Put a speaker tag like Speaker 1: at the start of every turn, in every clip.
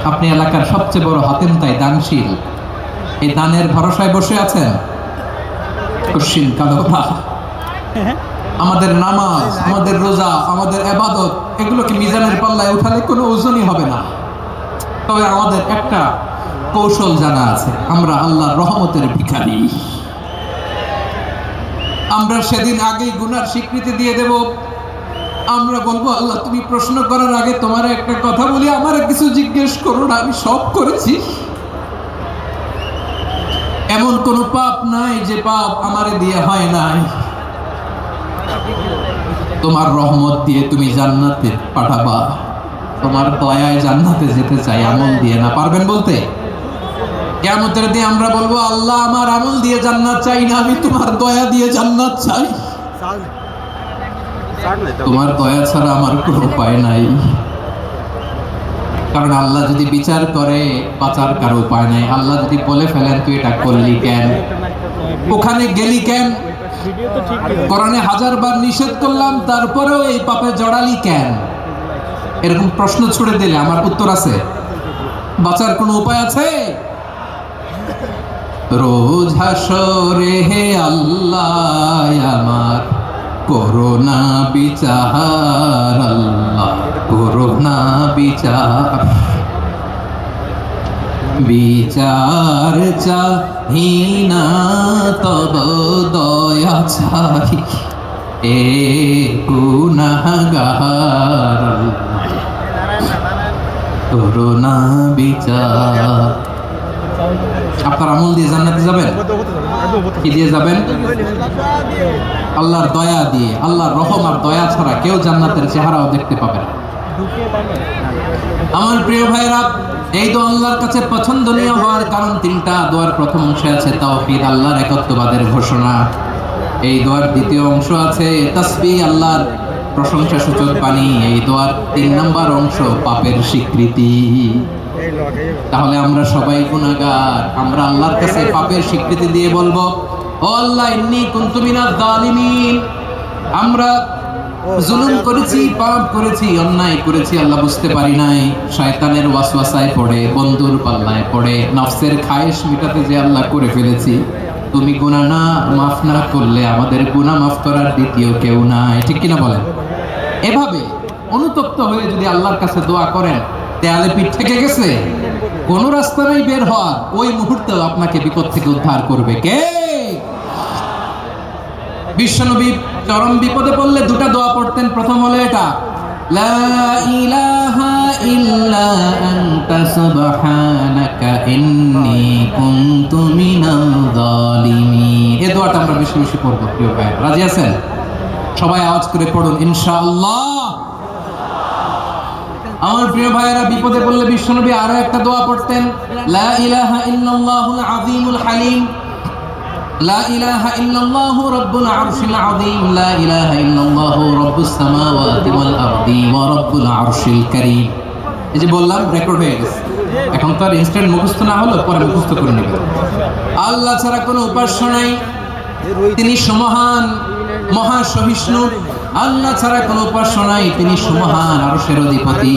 Speaker 1: আপনি এলাকার সবচেয়ে বড় হাতেম তাই দানশীল, এই দানের ভরসায় বসে আছেন। কশিন কাদবা আমাদের নামাজ, আমাদের রোজা, আমাদের ইবাদত, এগুলোকে মিজানের পাল্লায় উঠালে কোনো ওজনই হবে না। তবে আমাদের একটা কৌশল জানা আছে, আমরা আল্লাহর রহমতের ভিখারি। আমরা সেদিন আগেই গুনার স্বীকৃতি দিয়ে দেব। আমরা বলবো, আল্লাহ তুমি প্রশ্ন করার আগে তোমার একটা কথা বলি, আমার কিছু জিজ্ঞেস করো না, আমি সব করেছি। এমন কোন পাপ নাই যে পাপ আমারে দিয়ে হয় নাই। তোমার রহমত দিয়ে তুমি জান্নাতে পাঠাবা, তোমার দয়ায় জান্নাতে যেতে চাই, আমল দিয়ে না। পারবেন বলতে? কিয়ামতের দিন আমরা বলবো, আল্লাহ আমার আমল দিয়ে জান্নাত চাই না, আমি তোমার দয়া দিয়ে জান্নাত চাই। তোমার দয়া ছাড়া আমার কোনো উপায় নাই। কারণ আল্লাহ যদি বিচার করে, বাঁচার কারো উপায় নাই। আল্লাহ যদি বলে ফেলেন তুই এটা করলি কেন, ওখানে গেলি কেন, কোরআনে 1000 বার নিষেধ করলাম তারপরেও এই পাপে জড়ালি কেন, এরকম প্রশ্ন ছুড়ে দিলে আমার উত্তর আছে? বাঁচার কোনো উপায় আছে? রোজ হাসরে হে আল্লাহ আমার করোনা বিচার, আল্লাহ করোনা বিচার, বিচার চাহি না তব দয়া চাই, এ গুনাহগার করোনা বিচার। আপনার আমল দিয়ে জান্নাতে যাবেন? কি দিয়ে যাবেন? আল্লাহর দয়া দিয়ে। আল্লাহর রহম আর দয়া ছাড়া কেউ জান্নাতের চেহারাও দেখতে পাবে না। আমার প্রিয় ভাইরা, এই দোয়া আল্লাহর কাছে পছন্দনীয় হওয়ার কারণ তিনটা। দোয়ার প্রথম অংশে আছে তাওহীদ, আল্লাহর একত্ববাদের ঘোষণা। এই দোয়ার দ্বিতীয় অংশ আছে তাসবিহ, আল্লাহর প্রশংসা সূচক বাণী। এই দোয়ার 3 নম্বর অংশ পাপের স্বীকৃতি। তাহলে আমরা সবাই গুনাহগার। আমরা আল্লাহর কাছে পাপের স্বীকৃতি দিয়ে বলবো, ও আল্লাহ ইন্নী কুনতু মিনাজ জালিমিন, আমরা জুলুম করেছি, পাপ করেছি, অন্যায় করেছি, আল্লাহ বুঝতে পারি নাই। শয়তানের ওয়াসওয়াসায় পড়ে, বন্ধুর পাল্লায় পড়ে, নফসের খায়েশ মেটাতে যে আল্লাহ করে ফেলেছি। তুমি গুনাহ না মাফ না করলে আমাদের গুনাহ মাফ করার দ্বিতীয় কেউ নাই। ঠিক কিনা বলেন? এভাবে অনুতপ্ত হয়ে যদি আল্লাহর কাছে দোয়া করেন, দেয়ালে পিঠ থেকে গেছে, কোন রাস্তা নেই বের হওয়ার, ওই মুহূর্তেও আপনাকে বিপদ থেকে উদ্ধার করবে কে? বিশ্বনবী চরম বিপদে পড়লে 2টা দোয়া পড়তেন। প্রথম হলো এটা, লা ইলাহা ইল্লা আনতা সুবহানাকা ইন্নী কুনতু মিনাল জালিমিন। এই দোয়াটা আমরা বেশি বেশি পড়ব প্রিয় ভাই। রাজি আছেন? সবাই আওয়াজ করে পড়ুন ইনশাআল্লাহ। আমার প্রিয় ভাইয়েরা, বিপদে পড়লে বিশ্বনবী আরো একটা দোয়া পড়তেন, লা ইলাহা ইল্লাল্লাহুল আযীমুল হালিম, লা ইলাহা ইল্লাল্লাহু রাব্বুল আরশিল আযীম, লা ইলাহা ইল্লাল্লাহু রাব্বুস সামাওয়াতি ওয়াল আরদি ওয়া রাব্বুল আরশিল কারীম। এই যে বললাম, রেকর্ড হয়ে গেছে। এখন তো আর ইনস্ট্যান্ট মুখস্থ না হলো, পরে মুখস্থ করে নেবেন। আল্লাহ ছাড়া কোনো উপাস্য নাই, তিনি সমহান, মহা সহিষ্ণু। আল্লাহ ছাড়া কোনো উপাস্য নাই, তিনি সুমহান, আরশের অধিপতি।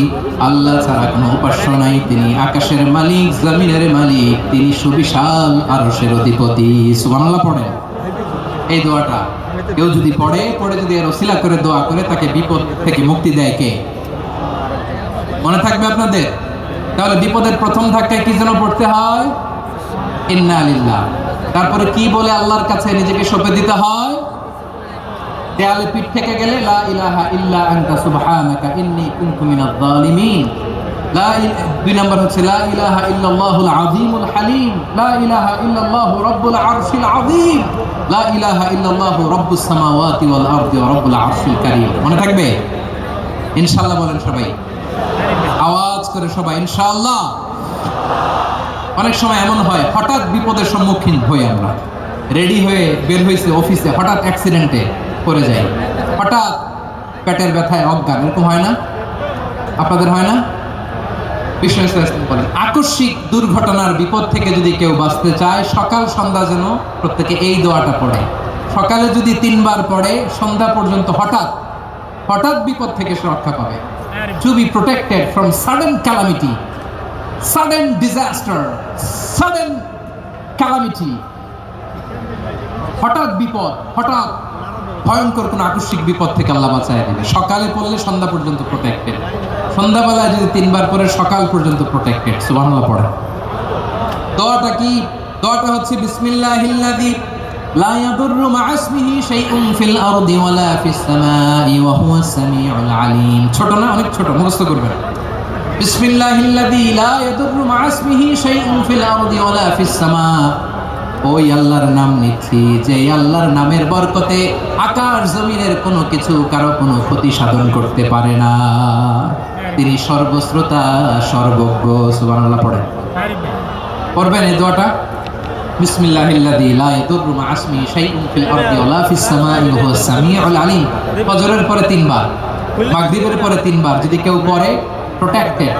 Speaker 1: আল্লাহ ছাড়া কোনো উপাস্য নাই, তিনি আকাশের মালিক, জমিনের মালিক, তিনি সুবিশাল আরশের অধিপতি। সুবহানাল্লাহ পড়েন এই দোয়াটা। কেউ যদি পড়ে যদি এর ওসিলা করে দোয়া করে, তাকে বিপদ থেকে মুক্তি দেয় কে? মনে থাকবে আপনাদের? তাহলে বিপদের প্রথম ধাক্কায় কি যেন পড়তে হয়? ইন্না লিল্লাহ। তারপরে কি বলে আল্লাহর কাছে নিজেকে সঁপে দিতে হয়? দেয়ালে পিঠ থেকে গেলে লা ইলাহা ইল্লা আনতা সুবহানাকা ইন্নী কুনতু মিনাজ জালিমিন। 2 নম্বর হচ্ছে লা ইলাহা ইল্লাল্লাহুল আযীমুল হালিম, লা ইলাহা ইল্লাল্লাহু রাব্বুল আরশিল আযীম, লা ইলাহা ইল্লাল্লাহু রাব্বুস সামাওয়াতি ওয়াল আরদি ওয়া রাব্বুল আরশিল কারীম। মনে থাকবে? ইনশাআল্লাহ বলেন সবাই, আওয়াজ করে সবাই ইনশাআল্লাহ। অনেক সময় এমন হয়, হঠাৎ বিপদের সম্মুখীন হই আমরা, রেডি হয়ে বের হয়েছে অফিসে, হঠাৎ অ্যাক্সিডেন্টে পড়ে যাই, হঠাৎ পেটের ব্যথায় অজ্ঞান। এরকম হয় না? আপনাদের হয় না? বলেন, আকস্মিক দুর্ঘটনার বিপদ থেকে যদি কেউ বাঁচতে চায়, সকাল সন্ধ্যা যেন প্রত্যেকে এই দোয়াটা পড়ে। সকালে যদি 3 বার পড়ে, সন্ধ্যা পর্যন্ত হঠাৎ হঠাৎ বিপদ থেকে সে রক্ষা পাবে। To be protected from sudden calamity, sudden disaster, sudden calamity, হঠাৎ বিপদ, হঠাৎ ভয়ঙ্কর কোন আকস্মিক বিপদ থেকে আল্লাহ বাঁচায় দিবে। সকালে পড়লে সন্ধ্যা পর্যন্ত প্রোটেক্টেড, সন্ধ্যাবেলায় যদি 3 বার পরে সকাল পর্যন্ত প্রোটেক্টেড। সুবহানাল্লাহ পড়ে। দোয়াটা কি? দোয়াটা হচ্ছে বিসমিল্লাহিল্লাযী লা ইয়াদুররু মা'a ইসমিহি শাইউন ফিল আরদি ওয়ালা ফিস সামাই ওয়া হুয়াস সামিউল আলীম। ছোট না? অনেক ছোট, মুখস্থ করবেন। বিসমিল্লাহিল্লাযী লা ইয়াদুররু মা'a ইসমিহি শাইউন ফিল আরদি ওয়ালা ফিস সামা। ওই আল্লাহর নাম নিচ্ছি যে আল্লাহর নামের বরকতে আকাশ জমিনের কোনো কিছু কারো কোনো ক্ষতি সাধন করতে পারে না। তিনি সর্বশ্রোতা, সর্বজ্ঞ। সুবহানাল্লাহ পড়েন। পড়বেন এই দোয়াটা, বিসমিল্লাহিল্লাযী লা ইয়াদুররু মা'a ইসমিহি শাইউন ফিল আরদি ওয়ালা ফিস সামাই ওয়া হুয়াস সামিউল আলীম। ফজরের পরে 3 বার, মাগরিবের পরে 3 বার যদি কেউ পড়ে প্রোটেক্টেড,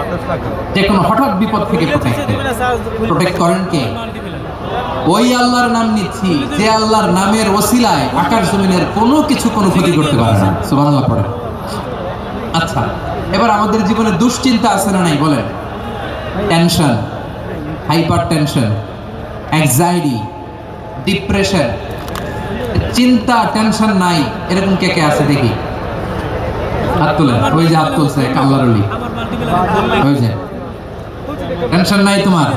Speaker 1: যে কোনো হঠাৎ বিপদ থেকে প্রোটেক্টেড। প্রোটেক্ট করেন কে? ওই আল্লাহর নাম নিচ্ছি যে আল্লাহর নামের ওসিলায় আকাশ জমিনের কোনো কিছু কোনো ক্ষতি করতে পারে না। সুবহানাল্লাহ পড়ে। আচ্ছা, এবার আমাদের জীবনে দুশ্চিন্তা আছে না নাই বলেন? Tension, hyper tension, anxiety, depression, চিন্তা, টেনশন নাই এরকম কে কে আছে দেখি? হাত তোলেন। ওই যে হাত তুলছে আল্লাহর ওলি, ওই যে টেনশন নাই তোমার,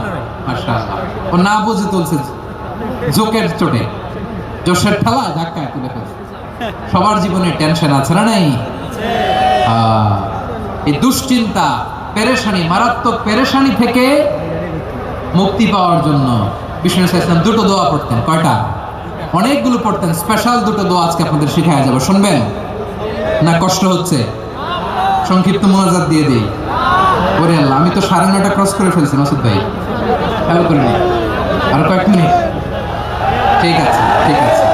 Speaker 1: মাশাআল্লাহ। ও না বুঝে তুলছে, জোকের চোটে, জোশের ঠেলা ধাক্কায় তুলে ফেলছে। সবার জীবনে টেনশন আছে না নাই? এই দুশ্চিন্তা, পেরেশানি, মারাত্মক পেরেশানি থেকে মুক্তি পাওয়ার জন্য বিষ্ণু ইসলাম 2টো দোয়া পড়তেন। কয়টা? অনেকগুলো পড়তেন। স্পেশাল 2টো দোয়া আজকে আপনাদের শেখায়া যাবো। শুনবেন না? কষ্ট হচ্ছে? সংক্ষিপ্ত মোনাজাত দিয়ে দিই। ওরে আল্লাহ, আমি তো 9:30 ক্রস করে ফেলছি মাসুদ ভাই, খেয়াল করে নি। আর কয়েক মিনিট। ঠিক আছে, ঠিক আছে।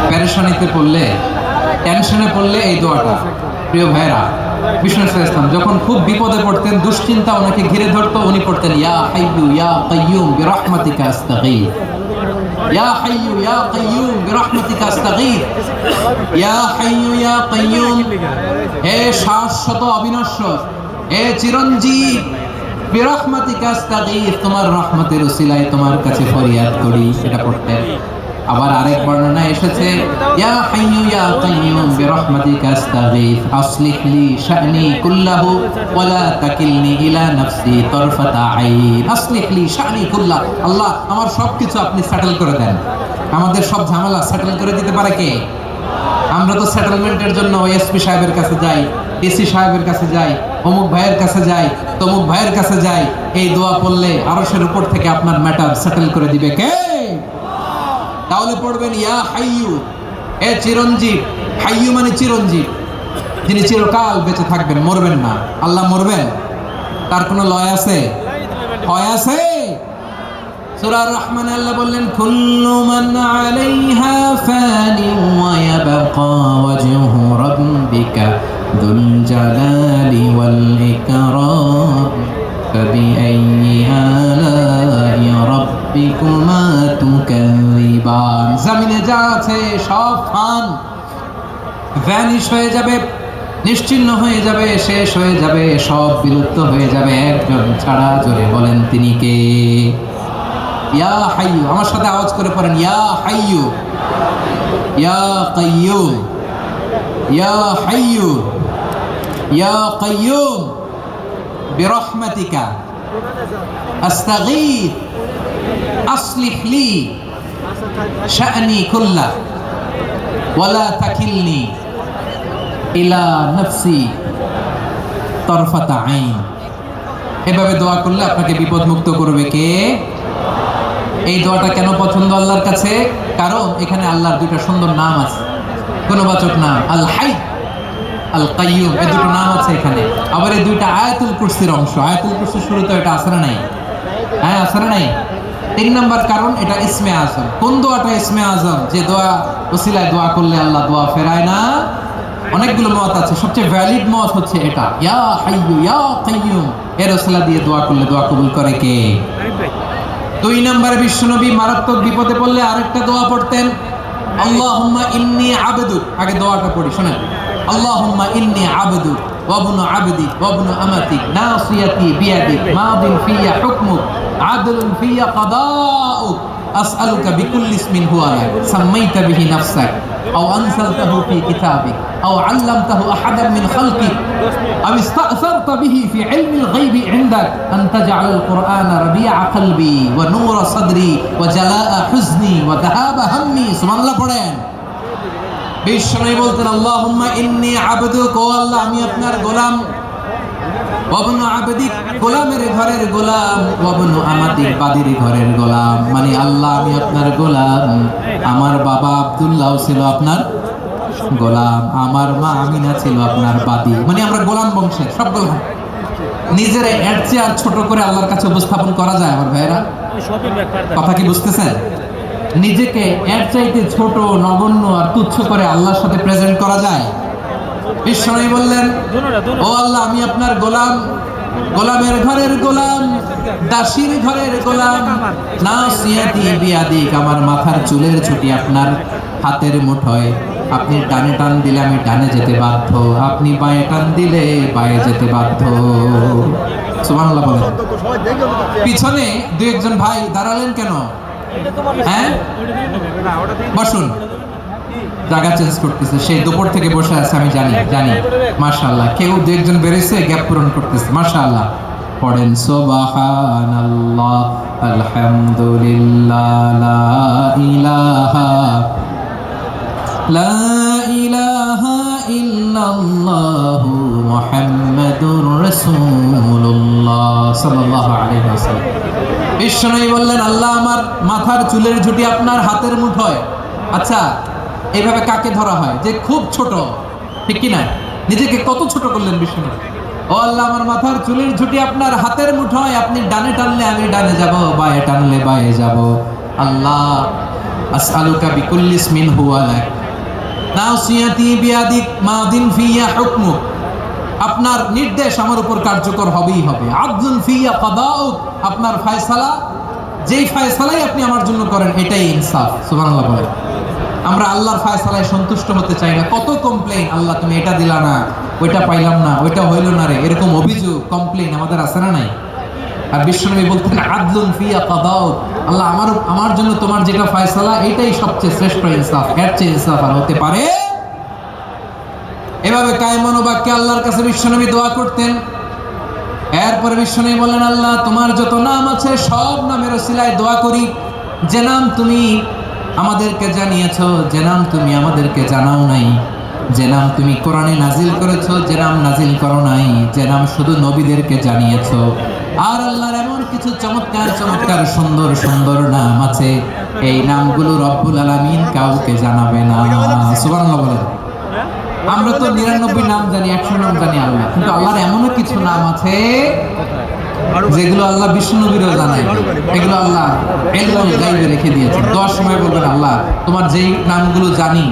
Speaker 1: পেরেশানিতে পড়লে, টেনশনে পড়লে এই দোয়াটা, প্রিয় ভাইরা, বিষ্ণু ইসলাম যখন খুব বিপদে পড়তেন, দুশ্চিন্তা ওনাকে ঘিরে ধরতো, উনি পড়তেন ইয়া হাইয়্যু ইয়া কাইয়্যুম বিরহমাতিকা আস্তাগীথ। ইয়া হাইয়্যু ইয়া কাইয়্যুম বিরহমাতিকা আস্তাগীথ। ইয়া হাইয়্যু ইয়া কাইয়্যুম, হে শাশ্বত অবিনশ্বর, হে চিরঞ্জীব, বিরহমাতিকা আস্তাগীথ, তোমার রহমতের উসিলায় তোমার কাছে ফরিয়াদ করি। এটা পড়তেন। আবার আরেক বর্ণনা এসেছে ইয়া হাইয়্যু ইয়া কাইয়্যুম বিরহমাতিকা আস্তাগীথ আসলিহ লি শা'নি কুল্লাহু ওয়া লা তাকিলনি ইলা নাফসি তারফাতা আইন। আসলিহ লি শা'নি কুল্লাহু, আল্লাহ আমার সবকিছু আপনি সেটেল করে দেন। আমাদের সব ঝামেলা সেটেল করে দিতে পারে কে? আমরা তো সেটেলমেন্টের জন্য এসপি সাহেবের কাছে যাই, ডিসি সাহেবের কাছে যাই, অমুক ভাইয়ের কাছে যাই, তমুক ভাইয়ের কাছে যাই। এই দোয়া পড়লে আরশের উপর থেকে আপনার ম্যাটার সেটেল করে দিবে কে? তাহলে পড়বেন ইয়া হাইয়্যু, এ চিরঞ্জীব। হাইয়্যু মানে চিরঞ্জীব, যিনি চিরকাল বেঁচে থাকবেন, মরবেন না। আল্লাহ মরবেন? তার কোনো লয় আছে? হয় আছে? সূরা রহমানে আল্লাহ বললেন কুল্লু মান আলাইহা ফানি ওয়া ইয়াবকা ওয়াজহু রাব্বিকা যুল জালালি ওয়াল ইকরাম ফাবিআইয়ি আলাই রাব্বিকুমা তুকাযিবান। জমিনে যা আছে সব ফান, ভ্যানিশ হয়ে যাবে, নিশ্চিহ্ন হয়ে যাবে, শেষ হয়ে যাবে, সব বিলুপ্ত হয়ে যাবে, একজন ছাড়া। জোরে বলেন তিনি কে? ইয়া হাইয়্যু, আমার সাথে আওয়াজ করে পড়েন ইয়া হাইয়্যু ইয়া কাইয়্যুম ইয়া হাইয়্যু ইয়া কাইয়্যুম বিরহমাতিকা আস্তাগীথ আসলিহ লি শা'নি কুল্লাহু ওয়া লা তাকিলনি ইলা নাফসি তারফাতা আইন। এভাবে দোয়া করলে আপনাকে বিপদ মুক্ত করবে কে? এই দোয়াটা কেন পছন্দ আল্লাহর কাছে? কারণ এখানে আল্লাহর 2টা সুন্দর নাম আছে, গুণবাচক নাম, আল হাই, আল কাইয়্যুম, এই 2টো নাম আছে এখানে। আবার এই 2টা আয়াতুল কুরসির অংশ। আয়াতুল কুরসির শুরুতে এটা আছে না নাই? হ্যাঁ, আছে না নাই? 3 নম্বর কারণ এটা ইসমে আজম। কোন দোয়াটা ইসমে আজম? যে দোয়া ওসিলায় দোয়া করলে আল্লাহ দোয়া ফেরায় না। অনেকগুলো মত আছে, সবচেয়ে ভ্যালিড মত হচ্ছে এটা, ইয়া হাইয়্যু ইয়া কাইয়্যুম, এর ওসিলা দিয়ে দোয়া করলে দোয়া কবুল করে কে? 2 নম্বরে বিশ্বনবী মারাত্মক বিপদে পড়লে আরেকটা দোয়া পড়তেন, আল্লাহুম্মা ইন্নী আবদুক। আগে দোয়াটা পড়ি, শোনেন। আল্লাহুম্মা ইন্নী আবদুক ওয়াবনু আবদিক ওয়াবনু আমাতিক নাসিয়াতি বিয়াদিক মাদিন ফিয়া হুকমুক আদলুন ফিয়া কাদাউক আসআলুকা বিকুল্লি ইসমিন হুয়া লাক সাম্মাইতা বিহি নাফসাক আও আনসালতাহু ফি কিতাবিক আও আল্লামতাহু আহাদান মিন খালকিক আও ইসতা'সারতা বিহি ফি ইলমিল গায়বি ইনদাক আন তাজআলাল কুরআনা রাবিআ কলবি ওয়া নূরা সাদরি ওয়া জালাআ হুজনি ওয়া যাহাবা হাম্মি। সুবহানাল্লাহ পড়েন। বিশ্বনবী বলতেন আল্লাহুম্মা ইন্নী আবদুক, ও আল্লাহ আমি আপনার গোলাম, ওয়াবনু আবদিক গোলামের ঘরের গোলাম, ওয়াবনু আমাতিক বাদির ঘরের গোলাম। মানে আল্লাহ আমি আপনার গোলাম, আমার বাবা আব্দুল্লাহ ছিল আপনার গোলাম, আমার মা আমিনা ছিল আপনার বাদী। মানে আমরা গোলাম বংশের সব গোলাম। নিজের এর চেয়ে আর ছোট করে আল্লাহর কাছে উপস্থাপন করা যায় আমার ভাইয়েরা? কথা কি বুঝতেছেন? নিজেকে এর চাইতে ছোট নগণ্য আর তুচ্ছ করে আল্লাহর সাথে প্রেজেন্ট করা যায়? বিশ্বনবী বললেন ও আল্লাহ আমি আপনার গোলাম, গোলামের ঘরের গোলাম, দাসীর ঘরের গোলাম, নাসিয়াতি বিয়াদিক আমার মাথার চুলের ছুটি আপনার হাতের মুঠোয়, আপনি ডানে টান দিলে আমি ডানে যেতে বাধ্য, আপনি বাঁয়ে টান দিলে বাঁয়ে যেতে বাধ্য। সুবহানাল্লাহ বলেন। পিছনে দুই একজন ভাই দাঁড়ালেন কেন? হ্যাঁ বসুন, জায়গা চেঞ্জ করতেছে, সেই দুপুর থেকে বসে আছে আমি জানি মাশাআল্লাহ। কেউ দু একজন বেরিয়েছে গ্যাপ পূরণ করতেছে মাশাআল্লাহ। পড়েন সুবহানাল্লাহ আলহামদুলিল্লাহ লা ইলাহা ইল্লাল্লাহু মুহাম্মাদুর রাসূলুল্লাহ সাল্লাল্লাহু আলাইহি ওয়াসাল্লাম। বিশ্বনবী বললেন আল্লাহ আমার মাথার চুলের ঝুঁটি আপনার হাতের মুঠোয়। আচ্ছা এইভাবে কাকে ধরা হয়? যে খুব ছোট, ঠিক কি না? নিজেকে কত ছোট করলেন বিষ্ণু। ও আল্লাহ আমার মাথার চুলের ঝুঁটি আপনার হাতের মুঠোয়, আপনি ডানে টানলে আমি ডানে যাব, বাঁয়ে টানলে বাঁয়ে যাব। আল্লাহ আসআলুকা বিকুল্লি ইসমিন হুয়া লাক নাসিয়াতি বিয়াদিক মাদিন ফিয়া হুকমুক, আপনার নির্দেশ আমার উপর কার্যকর হবেই হবে। আদলুন ফিয়া কাদাউক, আপনার ফয়সালা যেই ফয়সালাই আপনি আমার জন্য করেন এটাই ইনসাফ। সুবহানাল্লাহ বলেন। আমরা আল্লাহর ফয়সালায় সন্তুষ্ট হতে চাই না। কত কমপ্লেইন, আল্লাহ তুমি এটা দিলা না, ওইটা পাইলাম না, ওইটা হইল না রে, এরকম অভিযোগ কমপ্লেইন আমাদের আছে না নাই? আর বিশ্বনবী বলতেন আদলুন ফিয়া কাদাউক, আল্লাহ আমার জন্য তোমার যেটা ফয়সালা এটাই সবচেয়ে শ্রেষ্ঠ ইনসাফ, এর চেয়ে ইনসাফ আর হতে পারে? এভাবে কায়মন বাক্যে আল্লাহর কাছে বিশ্বনবী দোয়া করতেন। এরপরে বিশ্বনবী বললেন আল্লাহ তোমার যত নাম আছে সব নামের ওসিলায় দোয়া করি, যে নাম তুমি আমাদেরকে জানিয়েছো, যে নাম তুমি আমাদেরকে জানাও নাই, যে নাম তুমি কোরআনে নাজিল করেছো, যে নাম নাজিল করো নাই, যে নাম শুধু নবীদেরকে জানিয়েছো। আর আল্লাহর এমন কিছু চমৎকার চমৎকার সুন্দর সুন্দর নাম আছে, এই নামগুলো রব্বুল আলামিন কাউকে জানাবে না। সুবহানাল্লাহ বলেন। আমরা তো 99 নাম জানি, 100 নাম জানি আল্লাহ, কিন্তু আল্লাহর এমনও কিছু নাম আছে যেগুলো আল্লাহ বিষ্ণু নবীরও জানায়, এগুলো আল্লাহ ইলমুল গায়বে রেখে দিয়েছেন। দোয়ার সময় বলবেন আল্লাহ তোমার যেই নামগুলো জানি,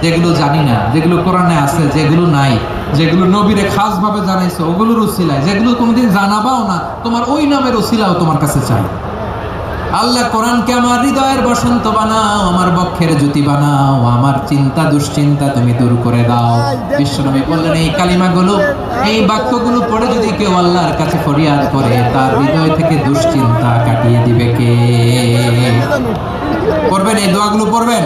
Speaker 1: যেগুলো জানি না, যেগুলো কোরআনে আছে, যেগুলো নাই, যেগুলো নবীরে খাস ভাবে জানাইছো ওগুলোর উসিলায়, যেগুলো কোনোদিন জানাবাও না তোমার ওই নামের উসিলাও তোমার কাছে চাই। আল্লাহ কোরআনকে আমার হৃদয়ের বসন্ত বানাও, আমার বক্ষের জ্যোতি বানাও, আমার চিন্তা দুশ্চিন্তা তুমি দূর করে দাও। বিশ্বনবী বললেন এই কালিমাগুলো, এই বাক্যগুলো পড়ে যদি কেউ আল্লাহর কাছে ফরিয়াদ করে তার হৃদয় থেকে দুশ্চিন্তা কাটিয়ে দিবে কে? পড়বেন এই দোয়াগুলো পড়বেন।